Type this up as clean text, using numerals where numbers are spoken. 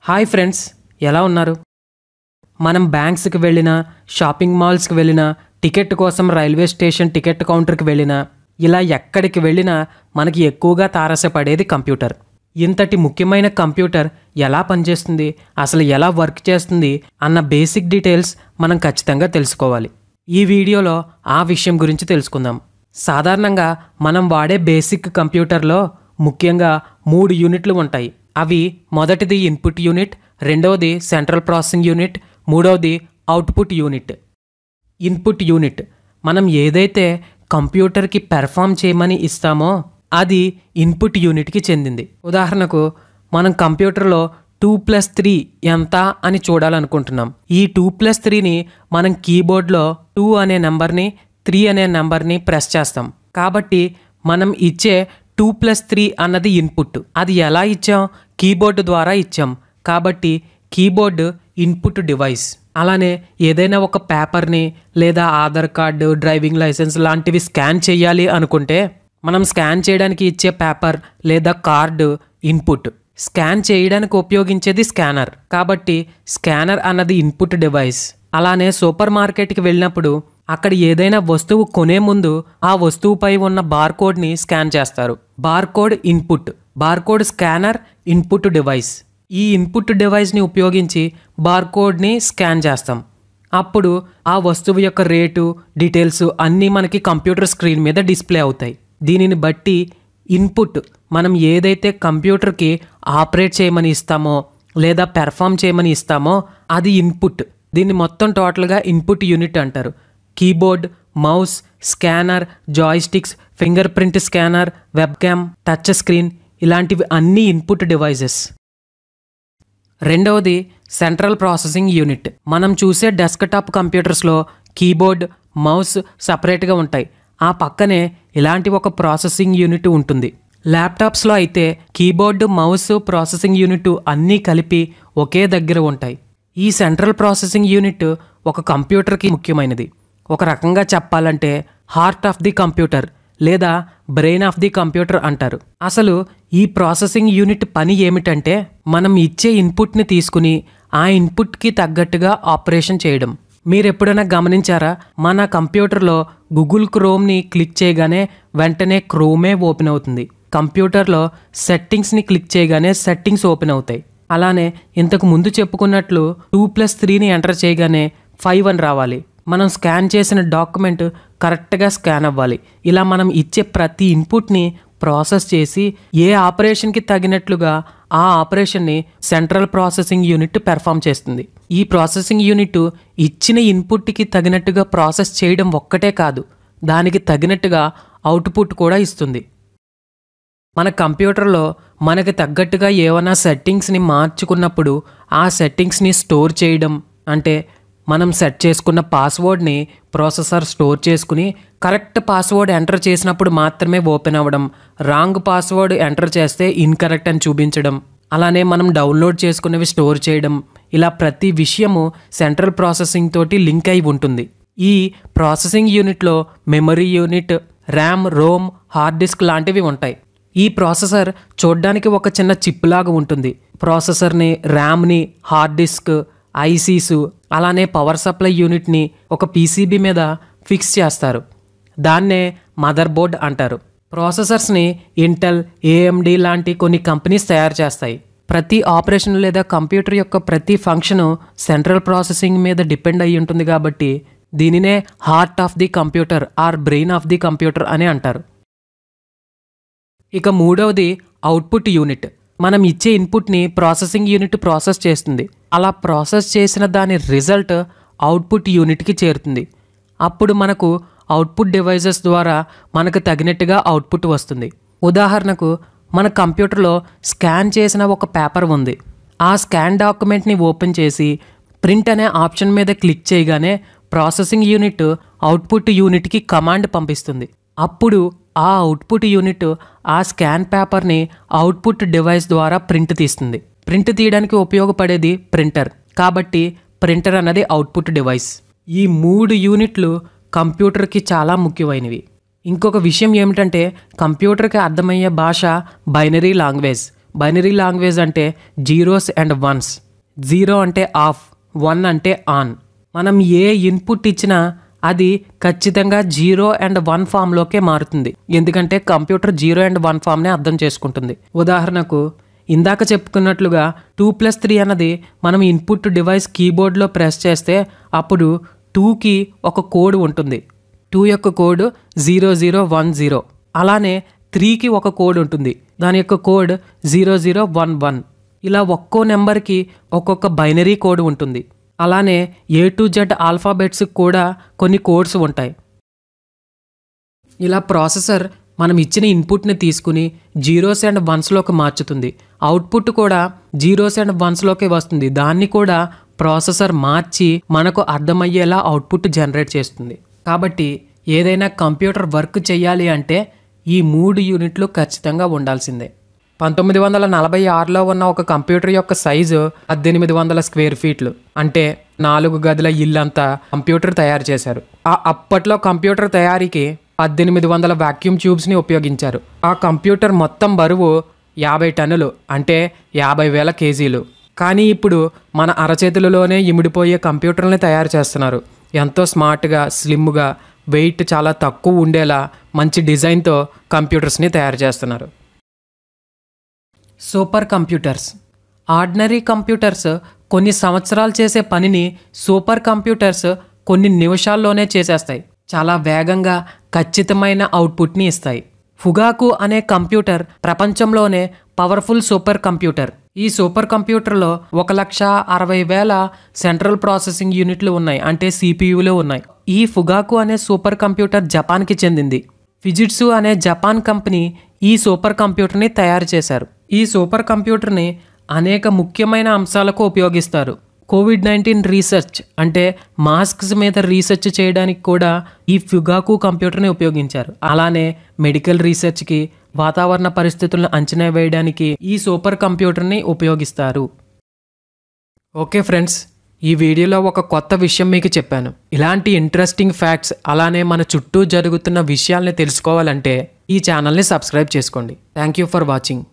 Hi friends, ఎలా ఉన్నారు? మనం బ్యాంక్స్కి వెళ్ళినా, షాపింగ్ మాల్స్కి వెళ్ళినా, టికెట్ కోసం రైల్వే స్టేషన్ టికెట్ కౌంటర్కి వెళ్ళినా, ఇలా ఎక్కడికి వెళ్ళినా మనకి ఎక్కువగా తారసపడేది కంప్యూటర్. ఇంతటి ముఖ్యమైన కంప్యూటర్ ఎలా పనిచేస్తుంది, అసలు ఎలా వర్క్ చేస్తుంది అన్న బేసిక్ డీటెయిల్స్ మనం ఖచ్చితంగా తెలుసుకోవాలి. ఈ వీడియోలో ఆ విషయం గురించి తెలుసుకుందాం. సాధారణంగా మనం వాడే బేసిక్ కంప్యూటర్లో ముఖ్యంగా 3 యూనిట్లు ఉంటాయి. అవి మొదటిది ఇన్పుట్ యూనిట్, రెండవది సెంట్రల్ ప్రాసెసింగ్ యూనిట్, మూడవది అవుట్పుట్ యూనిట్. ఇన్పుట్ యూనిట్ మనం ఏదైతే కంప్యూటర్కి పెర్ఫామ్ చేయమని ఇస్తామో అది ఇన్పుట్ యూనిట్కి చెందింది. ఉదాహరణకు మనం కంప్యూటర్లో 2+3 ఎంత అని చూడాలనుకుంటున్నాం. ఈ 2+3ని మనం కీబోర్డ్లో 2 అనే నెంబర్ని 3 అనే నెంబర్ని ప్రెస్ చేస్తాం. కాబట్టి మనం ఇచ్చే 2+3 అన్నది ఇన్పుట్. అది ఎలా ఇచ్చాం? కీబోర్డు ద్వారా ఇచ్చాం. కాబట్టి కీబోర్డు ఇన్పుట్ డివైస్. అలానే ఏదైనా ఒక పేపర్ని లేదా ఆధార్ కార్డు, డ్రైవింగ్ లైసెన్స్ లాంటివి స్కాన్ చేయాలి అనుకుంటే మనం స్కాన్ చేయడానికి ఇచ్చే పేపర్ లేదా కార్డు ఇన్పుట్. స్కాన్ చేయడానికి ఉపయోగించేది స్కానర్. కాబట్టి స్కానర్ అన్నది ఇన్పుట్ డివైస్. అలానే సూపర్ మార్కెట్కి వెళ్ళినప్పుడు అక్కడ ఏదైనా వస్తువు కొనే ముందు ఆ వస్తువుపై ఉన్న బార్కోడ్ని స్కాన్ చేస్తారు. Barcode input, barcode scanner input device. ఈ ఇన్పుట్ డివైస్ని ఉపయోగించి బార్కోడ్ని స్కాన్ చేస్తాం. అప్పుడు ఆ వస్తువు యొక్క రేటు, డీటెయిల్స్ అన్నీ మనకి కంప్యూటర్ స్క్రీన్ మీద డిస్ప్లే అవుతాయి. దీనిని బట్టి ఇన్పుట్ మనం ఏదైతే కంప్యూటర్కి ఆపరేట్ చేయమని ఇస్తామో లేదా పెర్ఫామ్ చేయమని ఇస్తామో అది ఇన్పుట్. దీన్ని మొత్తం టోటల్గా ఇన్పుట్ యూనిట్ అంటారు. Keyboard, mouse, scanner, joysticks, finger print scanner, webcam, touch screen ఇలాంటివి అన్నీ ఇన్పుట్ డివైజెస్. రెండవది సెంట్రల్ ప్రాసెసింగ్ యూనిట్. మనం చూసే డెస్క్టాప్ కంప్యూటర్స్లో కీబోర్డ్, మౌస్ సపరేట్గా ఉంటాయి. ఆ పక్కనే ఇలాంటి ఒక ప్రాసెసింగ్ యూనిట్ ఉంటుంది. ల్యాప్టాప్స్లో అయితే కీబోర్డు, మౌస్, ప్రాసెసింగ్ యూనిట్ అన్నీ కలిపి ఒకే దగ్గర ఉంటాయి. ఈ సెంట్రల్ ప్రాసెసింగ్ యూనిట్ ఒక కంప్యూటర్కి ముఖ్యమైనది. ఒక రకంగా చెప్పాలంటే హార్ట్ ఆఫ్ ది కంప్యూటర్ లేదా బ్రెయిన్ ఆఫ్ ది కంప్యూటర్ అంటారు. అసలు ఈ ప్రాసెసింగ్ యూనిట్ పని ఏమిటంటే మనం ఇచ్చే ఇన్పుట్ని తీసుకుని ఆ ఇన్పుట్కి తగ్గట్టుగా ఆపరేషన్ చేయడం. మీరు ఎప్పుడైనా గమనించారా? మన కంప్యూటర్లో గూగుల్ క్రోమ్ని క్లిక్ చేయగానే వెంటనే క్రోమే ఓపెన్ అవుతుంది. కంప్యూటర్లో సెట్టింగ్స్ని క్లిక్ చేయగానే సెట్టింగ్స్ ఓపెన్ అవుతాయి. అలానే ఇంతకు ముందు చెప్పుకున్నట్లు 2+3ని ఎంటర్ చేయగానే 5 అని రావాలి. మనం స్కాన్ చేసిన డాక్యుమెంట్ కరెక్ట్గా స్కాన్ అవ్వాలి. ఇలా మనం ఇచ్చే ప్రతి ఇన్పుట్ని ప్రాసెస్ చేసి ఏ ఆపరేషన్కి తగినట్లుగా ఆ ఆపరేషన్ని సెంట్రల్ ప్రాసెసింగ్ యూనిట్ పెర్ఫామ్ చేస్తుంది. ఈ ప్రాసెసింగ్ యూనిట్ ఇచ్చిన ఇన్పుట్కి తగినట్టుగా ప్రాసెస్ చేయడం ఒక్కటే కాదు, దానికి తగినట్టుగా అవుట్పుట్ కూడా ఇస్తుంది. మన కంప్యూటర్లో మనకి తగ్గట్టుగా ఏమైనా సెట్టింగ్స్ని మార్చుకున్నప్పుడు ఆ సెట్టింగ్స్ని స్టోర్ చేయడం, అంటే మనం సెట్ చేసుకున్న పాస్వర్డ్ని ప్రాసెసర్ స్టోర్ చేసుకుని కరెక్ట్ పాస్వర్డ్ ఎంటర్ చేసినప్పుడు మాత్రమే ఓపెన్ అవ్వడం, రాంగ్ పాస్వర్డ్ ఎంటర్ చేస్తే ఇన్కరెక్ట్ అని చూపించడం, అలానే మనం డౌన్లోడ్ చేసుకున్నవి స్టోర్ చేయడం, ఇలా ప్రతి విషయము సెంట్రల్ ప్రాసెసింగ్ తోటి లింక్ అయి ఉంటుంది. ఈ ప్రాసెసింగ్ యూనిట్లో memory unit, RAM, Rome, hard disk లాంటివి ఉంటాయి. ఈ ప్రాసెసర్ చూడ్డానికి ఒక చిన్న చిప్ లాగా ఉంటుంది. ప్రాసెసర్ని, ర్యామ్ని, హార్డ్ డిస్క్, ఐసీస్, అలానే పవర్ సప్లై యూనిట్ని ఒక పీసీబీ మీద ఫిక్స్ చేస్తారు. దాన్నే మదర్ బోర్డ్ అంటారు. ప్రాసెసర్స్ని ఇంటెల్, ఏఎండి లాంటి కొన్ని కంపెనీస్ తయారు చేస్తాయి. ప్రతి ఆపరేషన్ లేదా కంప్యూటర్ యొక్క ప్రతి ఫంక్షను సెంట్రల్ ప్రాసెసింగ్ మీద డిపెండ్ అయి ఉంటుంది. కాబట్టి దీనినే heart of the computer are brain of the computer అని అంటారు. ఇక మూడవది అవుట్పుట్ యూనిట్. మనం ఇచ్చే ఇన్పుట్ని ప్రాసెసింగ్ యూనిట్ ప్రాసెస్ చేస్తుంది. అలా ప్రాసెస్ చేసిన దాని రిజల్ట్ అవుట్పుట్ యూనిట్కి చేరుతుంది. అప్పుడు మనకు అవుట్పుట్ డివైజెస్ ద్వారా మనకు తగినట్టుగా అవుట్పుట్ వస్తుంది. ఉదాహరణకు మన కంప్యూటర్లో స్కాన్ చేసిన ఒక పేపర్ ఉంది. ఆ స్కాన్ డాక్యుమెంట్ని ఓపెన్ చేసి ప్రింట్ అనే ఆప్షన్ మీద క్లిక్ చేయగానే ప్రాసెసింగ్ యూనిట్ అవుట్పుట్ యూనిట్కి కమాండ్ పంపిస్తుంది. అప్పుడు ఆ అవుట్పుట్ యూనిట్ ఆ స్కాన్ పేపర్ని అవుట్పుట్ డివైస్ ద్వారా ప్రింట్ తీస్తుంది. ప్రింట్ తీయడానికి ఉపయోగపడేది ప్రింటర్. కాబట్టి ప్రింటర్ అన్నది అవుట్పుట్ డివైస్. ఈ 3 యూనిట్లు కంప్యూటర్కి చాలా ముఖ్యమైనవి. ఇంకొక విషయం ఏమిటంటే కంప్యూటర్కి అర్థమయ్యే భాష బైనరీ లాంగ్వేజ్. బైనరీ లాంగ్వేజ్ అంటే జీరోస్ అండ్ వన్స్. 0 అంటే ఆఫ్, 1 అంటే ఆన్. మనం ఏ ఇన్పుట్ ఇచ్చినా అది ఖచ్చితంగా 0 అండ్ 1 ఫామ్లోకే మారుతుంది. ఎందుకంటే కంప్యూటర్ 0 అండ్ 1 ఫామ్నే అర్థం చేసుకుంటుంది. ఉదాహరణకు ఇందాక చెప్పుకున్నట్లుగా 2+3 అన్నది మనం ఇన్పుట్ డివైస్ కీబోర్డ్లో ప్రెస్ చేస్తే అప్పుడు 2కి ఒక కోడ్ ఉంటుంది. 2 యొక్క కోడ్ 0010. అలానే 3కి ఒక కోడ్ ఉంటుంది, దాని యొక్క కోడ్ 0011. ఇలా ఒక్కో నెంబర్కి ఒక్కొక్క బైనరీ కోడ్ ఉంటుంది. అలానే A to Z ఆల్ఫాబెట్స్కి కూడా కొన్ని కోడ్స్ ఉంటాయి. ఇలా ప్రాసెసర్ మనం ఇచ్చిన ఇన్పుట్ని తీసుకుని జీరోస్ అండ్ వన్స్లోకి మార్చుతుంది. అవుట్పుట్ కూడా జీరోస్ అండ్ వన్స్లోకి వస్తుంది. దాన్ని కూడా ప్రాసెసర్ మార్చి మనకు అర్థమయ్యేలా అవుట్పుట్ జనరేట్ చేస్తుంది. కాబట్టి ఏదైనా కంప్యూటర్ వర్క్ చేయాలి అంటే ఈ 3 యూనిట్లు ఖచ్చితంగా ఉండాల్సిందే. 1946లో ఉన్న ఒక కంప్యూటర్ యొక్క సైజు 1800 స్క్వేర్ ఫీట్లు, అంటే 4 గదుల ఇల్లంతా కంప్యూటర్ తయారు చేశారు. అప్పట్లో కంప్యూటర్ తయారీకి 1800 వాక్యూమ్ ట్యూబ్స్ని ఉపయోగించారు. ఆ కంప్యూటర్ మొత్తం బరువు 50 టన్నులు, అంటే 50,000 కేజీలు. కానీ ఇప్పుడు మన అరచేతులలోనే ఇమిడిపోయే కంప్యూటర్ని తయారు చేస్తున్నారు. ఎంతో స్మార్ట్గా, స్లిమ్గా, వెయిట్ చాలా తక్కువ ఉండేలా మంచి డిజైన్తో కంప్యూటర్స్ని తయారు చేస్తున్నారు. Super computers. ఆర్డినరీ కంప్యూటర్స్ కొన్ని సంవత్సరాలు చేసే పనిని సూపర్ కంప్యూటర్స్ కొన్ని నిమిషాల్లోనే చేసేస్తాయి. చాలా వేగంగా ఖచ్చితమైన అవుట్పుట్ని ఇస్తాయి. ఫుగాకు అనే కంప్యూటర్ ప్రపంచంలోనే పవర్ఫుల్ సూపర్ కంప్యూటర్. ఈ సూపర్ కంప్యూటర్లో 1,60,000 సెంట్రల్ ప్రాసెసింగ్ యూనిట్లు ఉన్నాయి, అంటే సిపియులు ఉన్నాయి. ఈ ఫుగాకు అనే సూపర్ కంప్యూటర్ జపాన్కి చెందింది. ఫిజిట్సు అనే జపాన్ కంపెనీ ఈ సూపర్ కంప్యూటర్ని తయారు చేశారు. ఈ సూపర్ కంప్యూటర్ని అనేక ముఖ్యమైన అంశాలకు ఉపయోగిస్తారు. కోవిడ్-19 రీసెర్చ్, అంటే మాస్క్స్ మీద రీసెర్చ్ చేయడానికి కూడా ఈ ఫుగాకు కంప్యూటర్ని ఉపయోగించారు. అలానే మెడికల్ రీసెర్చ్కి, వాతావరణ పరిస్థితులను అంచనా వేయడానికి ఈ సూపర్ కంప్యూటర్ని ఉపయోగిస్తారు. ఓకే ఫ్రెండ్స్, ఈ వీడియోలో ఒక కొత్త విషయం మీకు చెప్పాను. ఇలాంటి ఇంట్రెస్టింగ్ ఫ్యాక్ట్స్, అలానే మన చుట్టూ జరుగుతున్న విషయాల్ని తెలుసుకోవాలంటే ఈ ఛానల్ని సబ్స్క్రైబ్ చేసుకోండి. Thank you for watching.